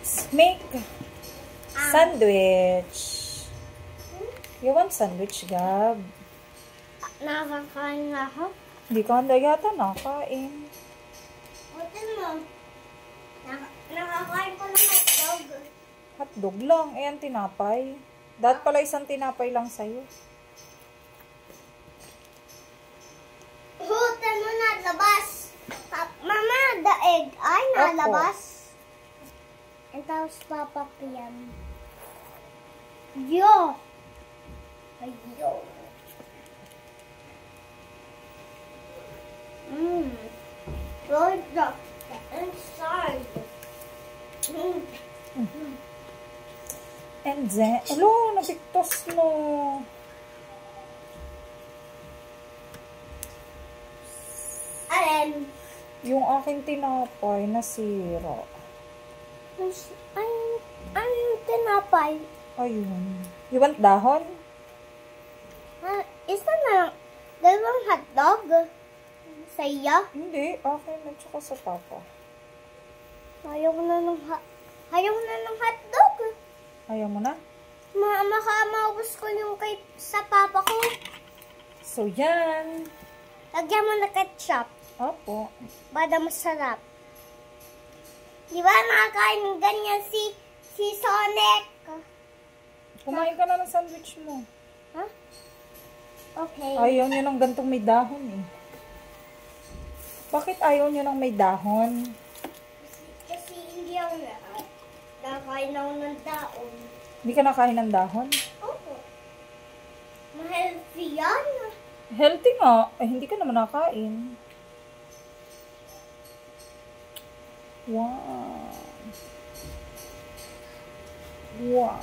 Let's make sandwich. You want sandwich, Gab? Nakakain na ako. Hindi ka handa yata nakain. Hotel mo. Nakakain ko ng hotdog. Hotdog lang. Ayan, tinapay. Dapat pala isang tinapay lang sa'yo. Hotel mo nalabas. Mama, the egg ay nalabas. And tapos Papa Piam. Yo! Yo! Good the inside. And then, alo, nabiktos mo. Alin? Yung aking tinapay nasira. Ay, tinapay. Ayun. You want dahon? Isa na lang. Dalawang hotdog. Sa iyo? Hindi. Akin at saka sa papa. Ayaw ko na ng hotdog. Ayaw mo na? Maubos ko yung sa papa ko. So, yan. Lagyan mo na ketchup. Opo. Bada masarap. Di ba nakakain ng ganyan si Sonic? Kumain ka na ng sandwich mo. Huh? Okay. Ayaw niya ng gantong may dahon eh. Bakit ayaw niya ng may dahon? Kasi hindi ako nakain ako ng daon. Hindi ka nakain ng dahon? Opo. Healthy yan. Healthy nga. Eh, hindi ka naman nakain. Wow. Wow.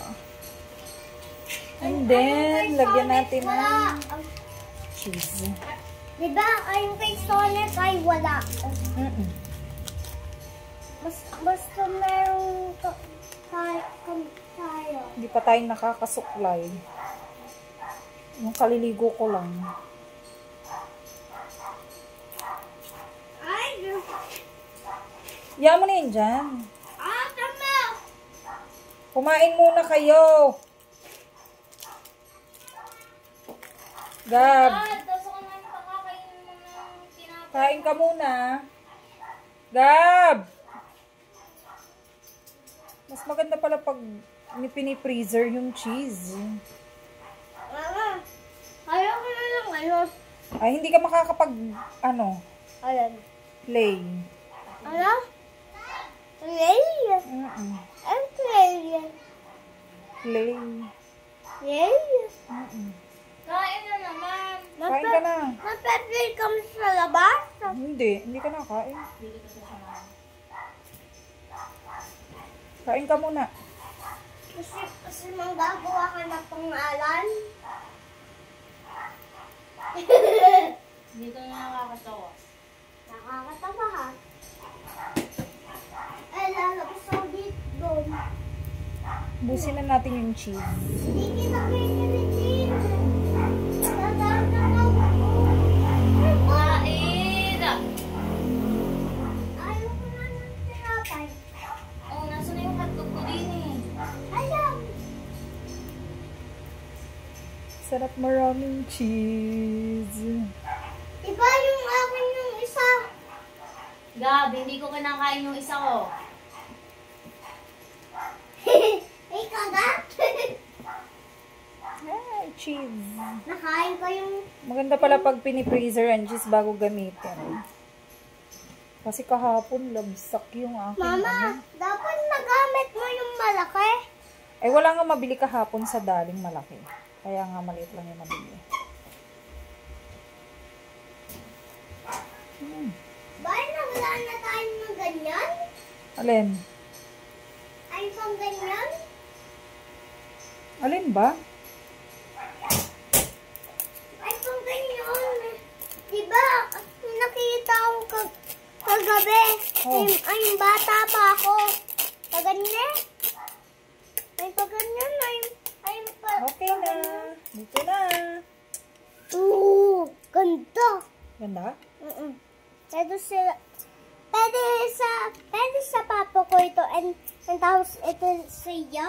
And then, lagyan natin ng cheese. Diba, yung kay Sonic ay wala. Basta merong tayo. Hindi pa tayo nakakasuklay. Yung kaliligo ko lang. Ay! Yan mo na yun dyan. Tama! Kumain muna kayo. Gab. Kain ka muna. Gab. Mas maganda pala pag pini-freezer yung cheese. Mama, ayaw ko na lang Ay, hindi ka makakapag, Ayan. play. Ano? Play? Ang play. Play. Play? Kain na naman. Kain ka na. Nape-play kami sa labas? Hindi ka na kain. Kain ka muna. Kasi manggagawa ka na pangalan. Dito na nakakatawa. Nakakatawa ha. Lalabas ako dito doon. Busin na natin yung cheese. Hindi kita kinikilig. Dadaan ako. Kain! Ayaw ko na ng tinapay. Oh, nasa na yung hotdog ko din eh. Ayaw. Sarap, maraming cheese. Iba yung akin yung isa. Gab, hindi ko kinakain yung isa ko. Ay, kagat. Ay, cheese. Nakain ko yung... Maganda pala pag pini-freezer ang cheese bago gamitin. Kasi kahapon, labsak yung akin. Mama, dapat nagamit mo yung malaki. Eh, wala nga mabili kahapon sa daling malaki. Kaya nga maliit lang yung mabili. Bakit na wala na tayo ng ganyan? Alin? Ay, pang ganyan? Alin ba? Ay, pang ganyan. Diba, nakita ko kagabi. Oh. Ay, bata pa ako. Paganyan. Ay, paganyan. Okay na. Dito na. Ganda. Ganda? Pwede sa papa ko ito and tapos ito siya.